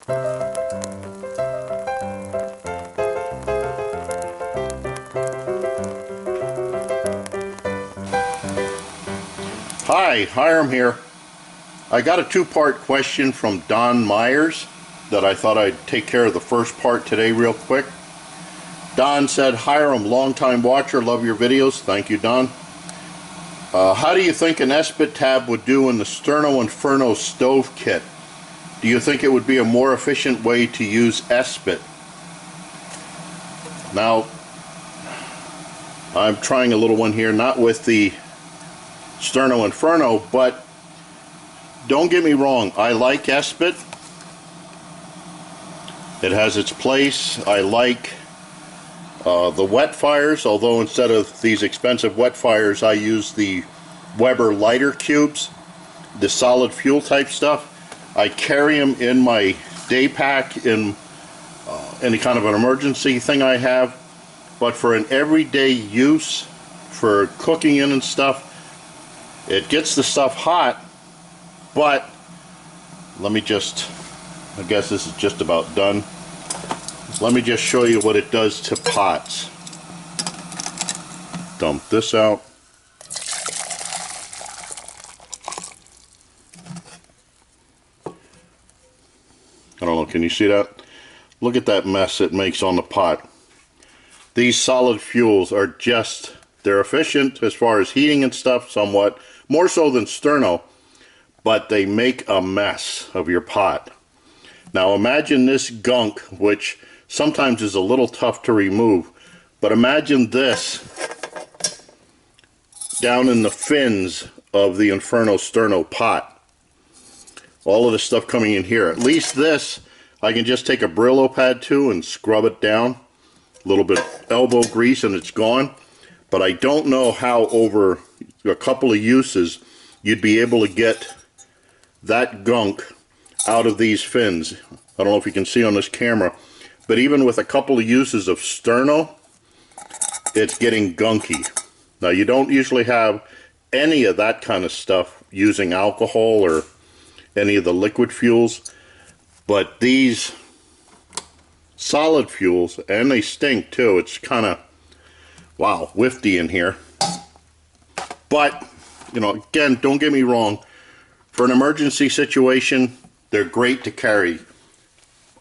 Hi, Hiram here. I got a two-part question from Don Myers that I thought I'd take care of the first part today real quick. Don said, Hiram, long-time watcher, love your videos. Thank you, Don. How do you think an Esbit Tab would do in the Sterno Inferno Stove Kit? Do you think it would be a more efficient way to use Esbit? Now, I'm trying a little one here, not with the Sterno Inferno, but don't get me wrong, I like Esbit. It has its place. I like the wet fires, although instead of these expensive wet fires I use the Weber lighter cubes, the solid fuel type stuff. I carry them in my day pack in any kind of an emergency thing I have, but for an everyday use, for cooking in and stuff, it gets the stuff hot. But let me just, I guess this is just about done. Let me just show you what it does to pots. Dump this out. I don't know, can you see that? Look at that mess it makes on the pot. These solid fuels are just, they're efficient as far as heating and stuff somewhat, more so than Sterno, but they make a mess of your pot. Now imagine this gunk, which sometimes is a little tough to remove, but imagine this down in the fins of the Inferno Sterno pot. All of the stuff coming in here. At least this, I can just take a Brillo pad to and scrub it down. A little bit elbow grease and it's gone. But I don't know how over a couple of uses you'd be able to get that gunk out of these fins. I don't know if you can see on this camera, but even with a couple of uses of Sterno, it's getting gunky. Now you don't usually have any of that kind of stuff using alcohol or any of the liquid fuels, but these solid fuels, and they stink too, it's kind of, wow, whiffy in here. But, you know, again, don't get me wrong, for an emergency situation, they're great to carry.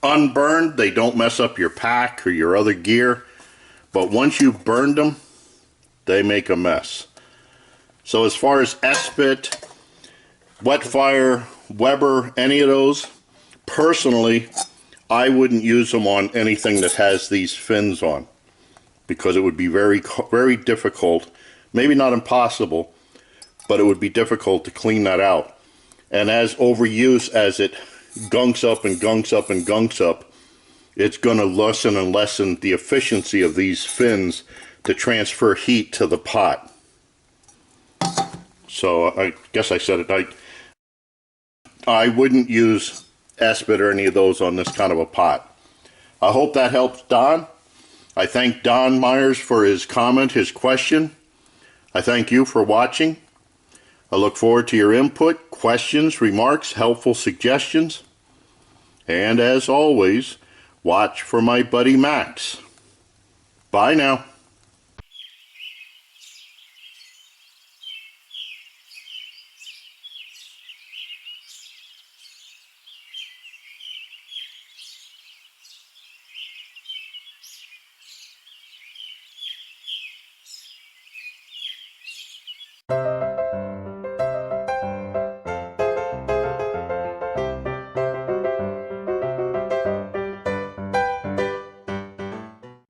Unburned, they don't mess up your pack or your other gear, but once you've burned them, they make a mess. So as far as Esbit, wet fire, Weber, any of those, personally, I wouldn't use them on anything that has these fins on, because it would be very, very difficult, maybe not impossible, but it would be difficult to clean that out. And as overuse, as it gunks up and gunks up and gunks up, it's going to lessen and lessen the efficiency of these fins to transfer heat to the pot. So I guess I said it. I wouldn't use Esbit or any of those on this kind of a pot. I hope that helps Don. I thank Don Myers for his comment, his question. I thank you for watching. I look forward to your input, questions, remarks, helpful suggestions. And as always, watch for my buddy Max. Bye now.